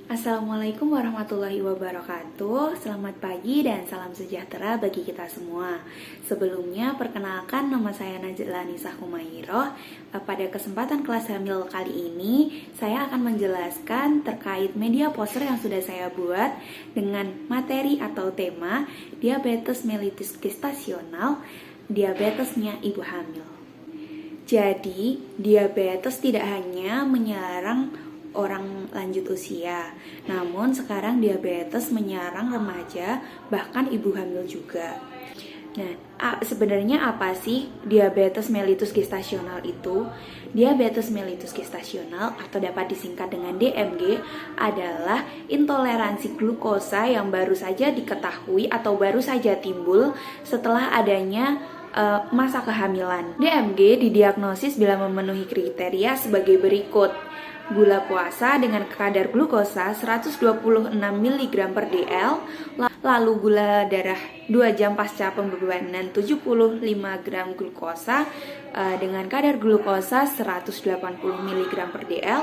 Assalamualaikum warahmatullahi wabarakatuh. Selamat pagi dan salam sejahtera bagi kita semua. Sebelumnya perkenalkan, nama saya Najla Nisah Humayroh. Pada kesempatan kelas hamil kali ini saya akan menjelaskan terkait media poster yang sudah saya buat dengan materi atau tema diabetes mellitus gestasional, diabetesnya ibu hamil. Jadi, diabetes tidak hanya menyerang orang lanjut usia, namun sekarang diabetes menyerang remaja, bahkan ibu hamil juga. Nah, sebenarnya apa sih diabetes mellitus gestasional itu? Diabetes mellitus gestasional atau dapat disingkat dengan DMG adalah intoleransi glukosa yang baru saja diketahui atau baru saja timbul setelah adanya masa kehamilan. DMG didiagnosis bila memenuhi kriteria sebagai berikut: gula puasa dengan kadar glukosa 126 mg per dl, lalu gula darah 2 jam pasca pembebanan 75 gram glukosa dengan kadar glukosa 180 mg per dl,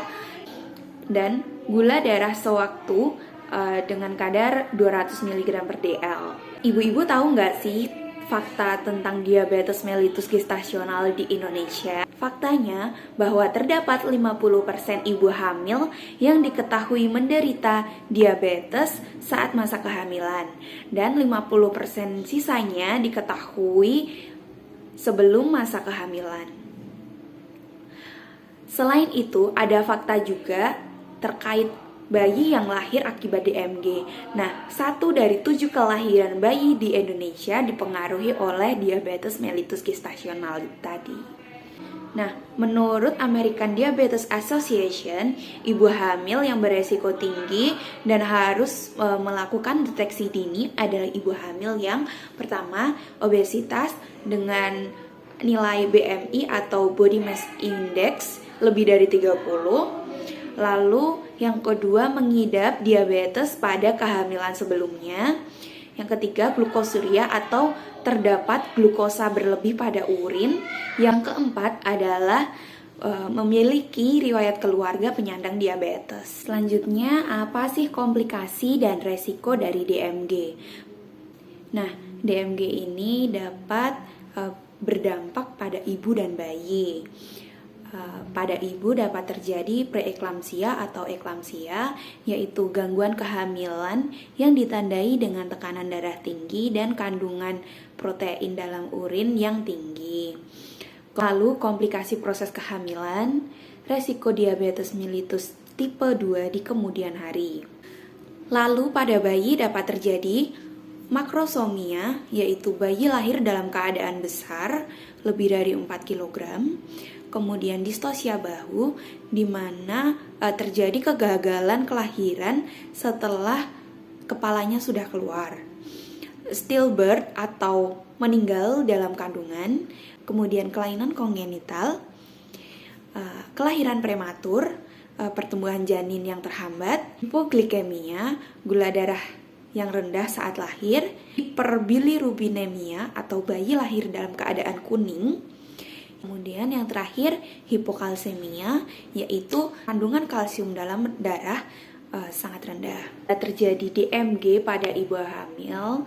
dan gula darah sewaktu dengan kadar 200 mg per dl. Ibu-ibu tahu nggak sih fakta tentang diabetes mellitus gestasional di Indonesia? Faktanya bahwa terdapat 50% ibu hamil yang diketahui menderita diabetes saat masa kehamilan, dan 50% sisanya diketahui sebelum masa kehamilan. Selain itu, ada fakta juga terkait bayi yang lahir akibat DMG. Nah, 1 dari 7 kelahiran bayi di Indonesia dipengaruhi oleh diabetes mellitus gestasional tadi. Nah, menurut American Diabetes Association, ibu hamil yang beresiko tinggi dan harus melakukan deteksi dini adalah ibu hamil yang pertama, obesitas dengan nilai BMI atau Body Mass Index lebih dari 30. Lalu yang kedua, mengidap diabetes pada kehamilan sebelumnya. Yang ketiga, glukosuria atau terdapat glukosa berlebih pada urin. Yang keempat adalah memiliki riwayat keluarga penyandang diabetes. Selanjutnya, apa sih komplikasi dan resiko dari DMG? Nah, DMG ini dapat berdampak pada ibu dan bayi. Pada ibu dapat terjadi preeklamsia atau eklamsia, yaitu gangguan kehamilan yang ditandai dengan tekanan darah tinggi dan kandungan protein dalam urin yang tinggi. Lalu komplikasi proses kehamilan, resiko diabetes mellitus tipe 2 di kemudian hari. Lalu pada bayi dapat terjadi makrosomia, yaitu bayi lahir dalam keadaan besar lebih dari 4 kg. Kemudian distosia bahu, di mana terjadi kegagalan kelahiran setelah kepalanya sudah keluar. Stillbirth atau meninggal dalam kandungan. Kemudian kelainan kongenital, kelahiran prematur, pertumbuhan janin yang terhambat, hipoglikemia, gula darah yang rendah saat lahir, hiperbilirubinemia atau bayi lahir dalam keadaan kuning. Kemudian yang terakhir, hipokalsemia, yaitu kandungan kalsium dalam darah sangat rendah. Terjadi DMG pada ibu hamil,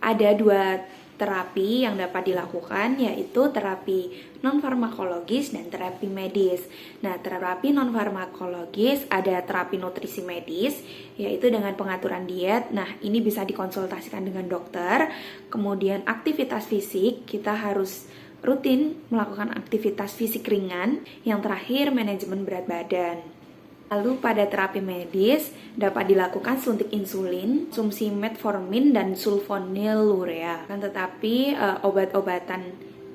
ada 2 terapi yang dapat dilakukan, yaitu terapi non-farmakologis dan terapi medis. Nah, terapi non-farmakologis ada terapi nutrisi medis, yaitu dengan pengaturan diet. Nah, ini bisa dikonsultasikan dengan dokter. Kemudian aktivitas fisik, kita harus rutin melakukan aktivitas fisik ringan. Yang terakhir, manajemen berat badan. Lalu pada terapi medis dapat dilakukan suntik insulin, konsumsi metformin dan sulfonylurea. Tetapi obat-obatan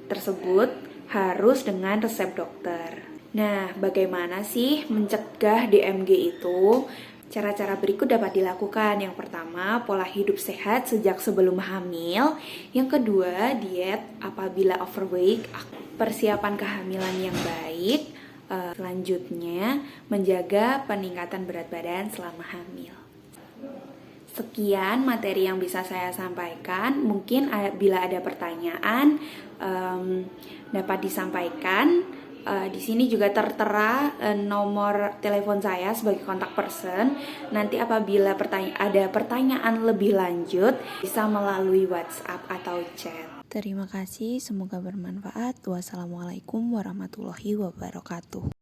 tersebut harus dengan resep dokter. Nah, bagaimana sih mencegah DMG itu? Cara-cara berikut dapat dilakukan. Yang pertama, pola hidup sehat sejak sebelum hamil. Yang kedua, diet apabila overweight, persiapan kehamilan yang baik. Selanjutnya, menjaga peningkatan berat badan selama hamil. Sekian materi yang bisa saya sampaikan. Mungkin bila ada pertanyaan dapat disampaikan Di sini juga tertera nomor telepon saya sebagai kontak person. Nanti apabila ada pertanyaan lebih lanjut bisa melalui WhatsApp atau chat. Terima kasih, semoga bermanfaat. Wassalamualaikum warahmatullahi wabarakatuh.